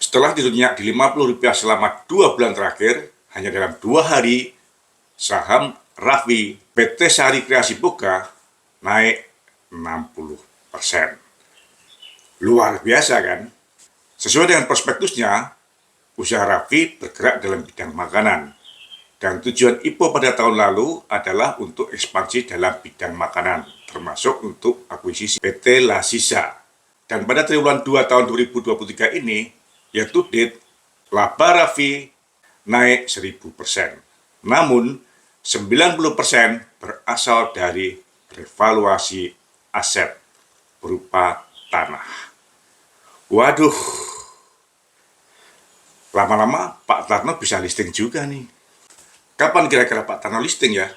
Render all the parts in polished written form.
Setelah dirunyak di Rp50 selama 2 bulan terakhir, hanya dalam 2 hari, saham Raffi PT Sari Kreasi Boga naik 60%. Luar biasa kan? Sesuai dengan prospektusnya, usaha Raffi bergerak dalam bidang makanan. Dan tujuan IPO pada tahun lalu adalah untuk ekspansi dalam bidang makanan, termasuk untuk akuisisi PT Lasisa. Dan pada triwulan 2 tahun 2023 ini, year to date, laba Raffi naik 1000%. Namun, 90% berasal dari revaluasi aset berupa tanah. Waduh, lama-lama Pak Tarno bisa listing juga nih. Kapan kira-kira Pak Tarno listing ya?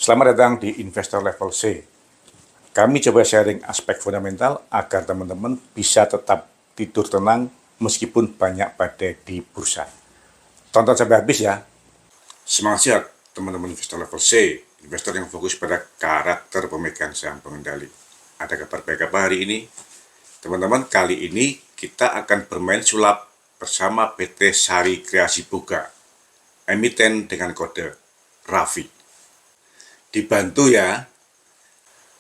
Selamat datang di Investor Level C. Kami coba sharing aspek fundamental agar teman-teman bisa tetap tidur tenang meskipun banyak badai di bursa. Tonton sampai habis ya. Semangat sihat teman-teman Investor Level C, investor yang fokus pada karakter pemegang saham pengendali. Ada kabar baik apa hari ini? Teman-teman, kali ini kita akan bermain sulap bersama PT Sari Kreasi Boga, emiten dengan kode Raffi. Dibantu ya.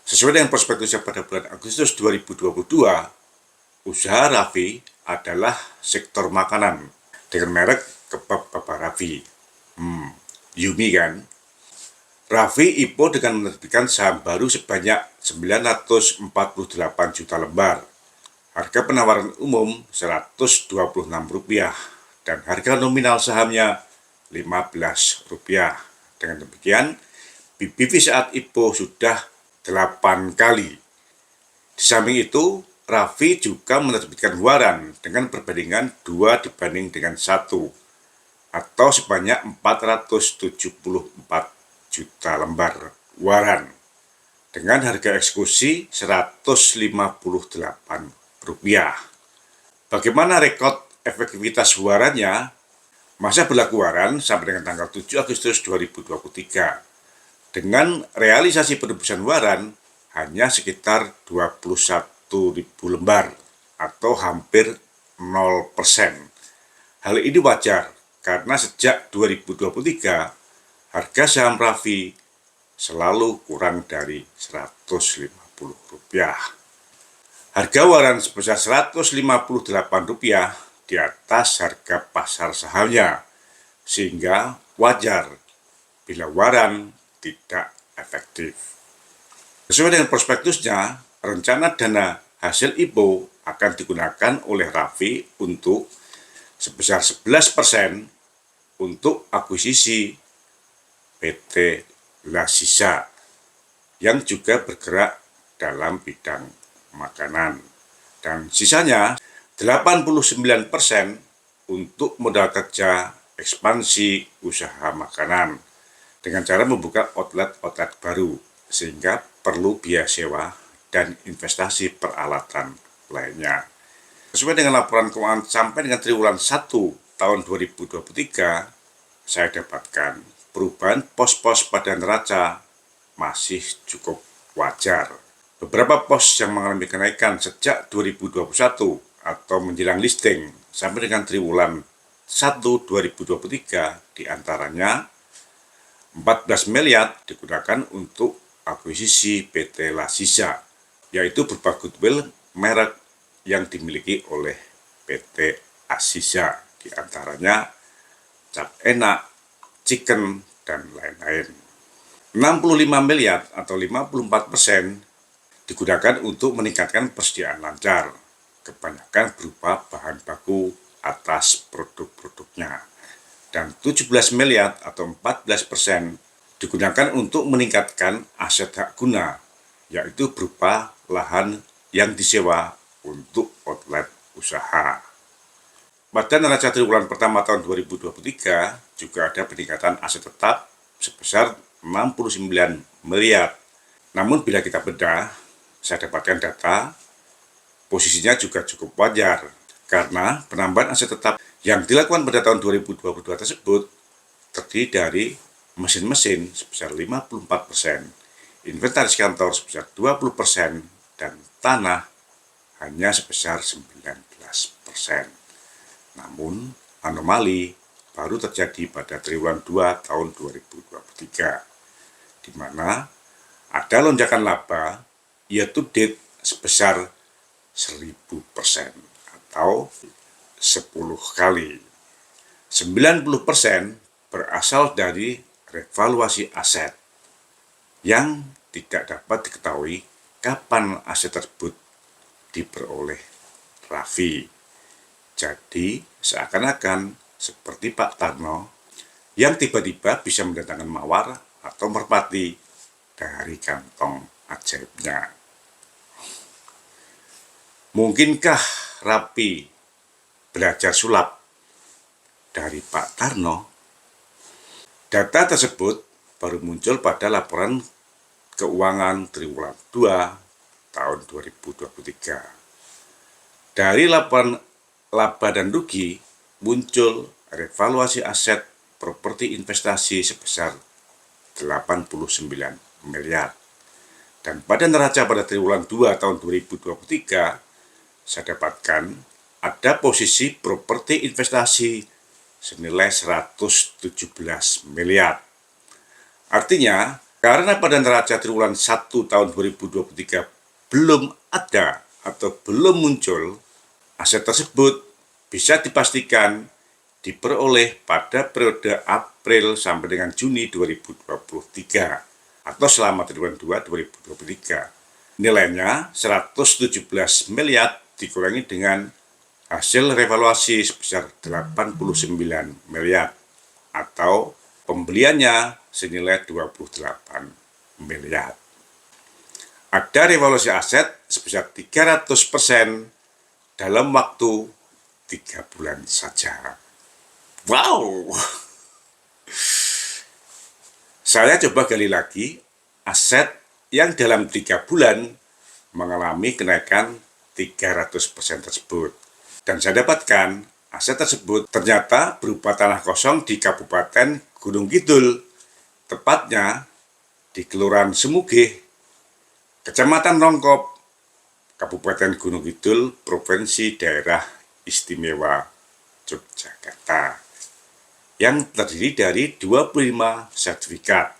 Sesuai dengan prospektusnya pada bulan Agustus 2022, usaha Raffi adalah sektor makanan dengan merek kebab Bapak Raffi. Yumi kan? Raffi IPO dengan menerbitkan saham baru sebanyak 948 juta lembar. Harga penawaran umum Rp126 dan harga nominal sahamnya Rp15. Dengan demikian, BBV saat IPO sudah 8 kali. Di samping itu, Raffi juga menerbitkan waran dengan perbandingan 2 dibanding dengan 1 atau sebanyak 474 juta lembar waran dengan harga eksekusi Rp158. Bagaimana rekod efektivitas warannya? Masa berlaku waran sampai dengan tanggal 7 Agustus 2023 dengan realisasi penebusan waran hanya sekitar 21.000 lembar atau hampir 0%. Hal ini wajar karena sejak 2023 harga saham Raffi selalu kurang dari Rp150. Harga waran sebesar Rp158 di atas harga pasar sahamnya, sehingga wajar bila waran tidak efektif. Sesuai dengan prospektusnya, rencana dana hasil IPO akan digunakan oleh Raffi untuk sebesar 11% untuk akuisisi PT Lasisa yang juga bergerak dalam bidang makanan, dan sisanya 89% untuk modal kerja ekspansi usaha makanan dengan cara membuka outlet-outlet baru sehingga perlu biaya sewa dan investasi peralatan lainnya. Sesuai dengan laporan keuangan sampai dengan triwulan 1 tahun 2023, saya dapatkan perubahan pos-pos pada neraca masih cukup wajar. Beberapa pos yang mengalami kenaikan sejak 2021 atau menjelang listing sampai dengan triwulan 1 2023 diantaranya 14 miliar digunakan untuk akuisisi PT Lasisa, yaitu berupa goodwill merek yang dimiliki oleh PT Asisa, diantaranya Cap Enak, Chicken, dan lain-lain. 65 miliar atau 54% digunakan untuk meningkatkan persediaan lancar, kebanyakan berupa bahan baku atas produk-produknya. Dan 17 miliar atau 14% digunakan untuk meningkatkan aset hak guna, yaitu berupa lahan yang disewa untuk outlet usaha. Pada neraca triwulan pertama tahun 2023 juga ada peningkatan aset tetap sebesar 69 miliar. Namun bila kita bedah, saya dapatkan data posisinya juga cukup wajar karena penambahan aset tetap yang dilakukan pada tahun 2022 tersebut terdiri dari mesin-mesin sebesar 54%, inventaris kantor sebesar 20%, dan tanah hanya sebesar 19%. Namun, anomali baru terjadi pada triwulan 2 tahun 2023, di mana ada lonjakan laba year to date sebesar 1000% atau 10 kali. 90% berasal dari revaluasi aset yang tidak dapat diketahui kapan aset tersebut diperoleh Raffi. Jadi seakan-akan seperti Pak Tarno yang tiba-tiba bisa mendatangkan mawar atau merpati dari kantong ajaibnya. Mungkinkah Raffi belajar sulap dari Pak Tarno? Data tersebut baru muncul pada laporan keuangan triwulan 2 tahun 2023. Dari laporan laba dan rugi muncul revaluasi aset properti investasi sebesar 89 miliar. Dan pada neraca pada triwulan 2 tahun 2023, saya dapatkan ada posisi properti investasi senilai 117 miliar. Artinya, karena pada neraca triwulan 1 tahun 2023 belum ada atau belum muncul, aset tersebut bisa dipastikan diperoleh pada periode April sampai dengan Juni 2023 atau selama triwulan 2 2023. Nilainya 117 miliar dikurangi dengan hasil revaluasi sebesar 89 miliar atau pembeliannya senilai 28 miliar. Ada revaluasi aset sebesar 300% dalam waktu 3 bulan saja. Wow! Saya coba gali lagi aset yang dalam 3 bulan mengalami kenaikan 300% tersebut. Dan saya dapatkan aset tersebut ternyata berupa tanah kosong di Kabupaten Gunung Kidul, tepatnya di Kelurahan Semugih, Kecamatan Rongkop, Kabupaten Gunung Kidul, Provinsi Daerah Istimewa Yogyakarta, yang terdiri dari 25 sertifikat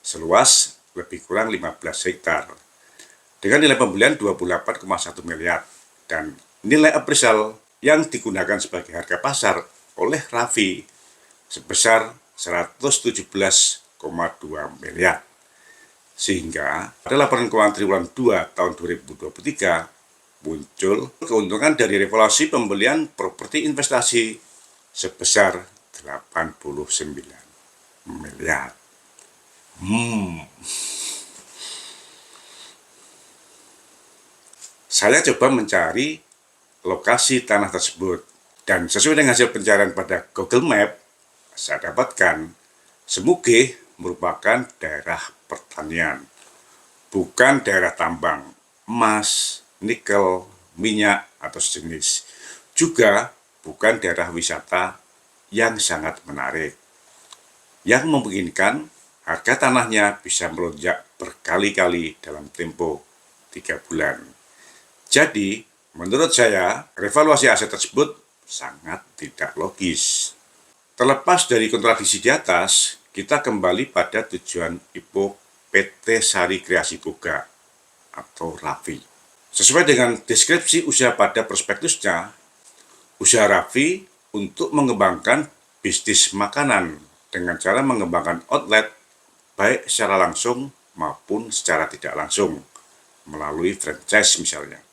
seluas lebih kurang 15 hektar dengan nilai pembelian 28,1 miliar dan nilai appraisal yang digunakan sebagai harga pasar oleh Raffi sebesar 117,2 miliar. Sehingga pada laporan keuangan triwulan 2 tahun 2023 muncul keuntungan dari revaluasi pembelian properti investasi sebesar 89 miliar. Saya coba mencari lokasi tanah tersebut dan sesuai dengan hasil pencarian pada Google Map, saya dapatkan Semugih merupakan daerah pertanian, bukan daerah tambang, emas, nikel, minyak, atau sejenis. Juga bukan daerah wisata yang sangat menarik, yang memungkinkan harga tanahnya bisa melonjak berkali-kali dalam tempo 3 bulan. Jadi, menurut saya, revaluasi aset tersebut sangat tidak logis. Terlepas dari kontradiksi di atas, kita kembali pada tujuan IPO PT Sari Kreasi Boga atau Raffi. Sesuai dengan deskripsi usaha pada prospektusnya, usaha Raffi untuk mengembangkan bisnis makanan dengan cara mengembangkan outlet baik secara langsung maupun secara tidak langsung melalui franchise misalnya.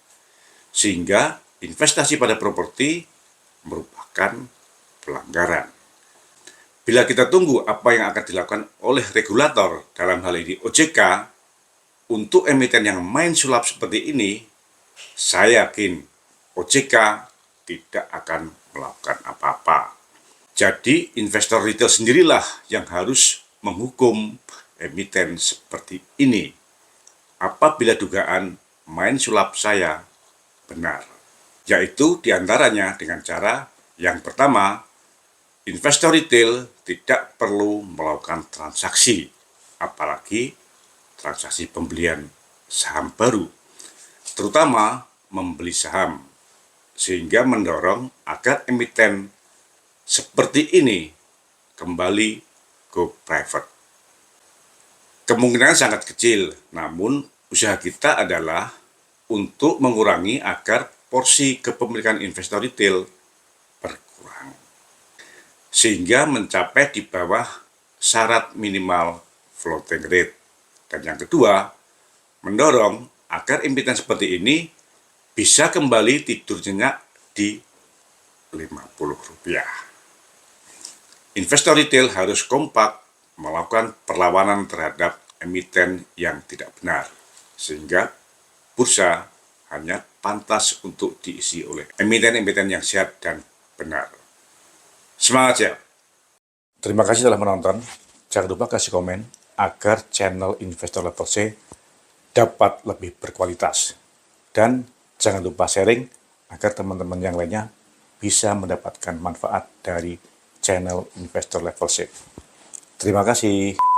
Sehingga investasi pada properti merupakan pelanggaran. Bila kita tunggu apa yang akan dilakukan oleh regulator, dalam hal ini OJK, untuk emiten yang main sulap seperti ini, saya yakin OJK tidak akan melakukan apa-apa. Jadi investor retail sendirilah yang harus menghukum emiten seperti ini apabila dugaan main sulap saya benar. Yaitu diantaranya dengan cara yang pertama, investor retail tidak perlu melakukan transaksi, apalagi transaksi pembelian saham baru, terutama membeli saham, sehingga mendorong agar emiten seperti ini kembali go private. Kemungkinan sangat kecil, namun usaha kita adalah untuk mengurangi agar porsi kepemilikan investor retail berkurang, sehingga mencapai di bawah syarat minimal floating rate. Dan yang kedua, mendorong agar emiten seperti ini bisa kembali tidur nyenyak di Rp50. Investor retail harus kompak melakukan perlawanan terhadap emiten yang tidak benar, sehingga bursa hanya pantas untuk diisi oleh emiten-emiten yang sehat dan benar. Semangat ya! Terima kasih telah menonton. Jangan lupa kasih komen agar channel Investor Level C dapat lebih berkualitas. Dan jangan lupa sharing agar teman-teman yang lainnya bisa mendapatkan manfaat dari channel Investor Level C. Terima kasih.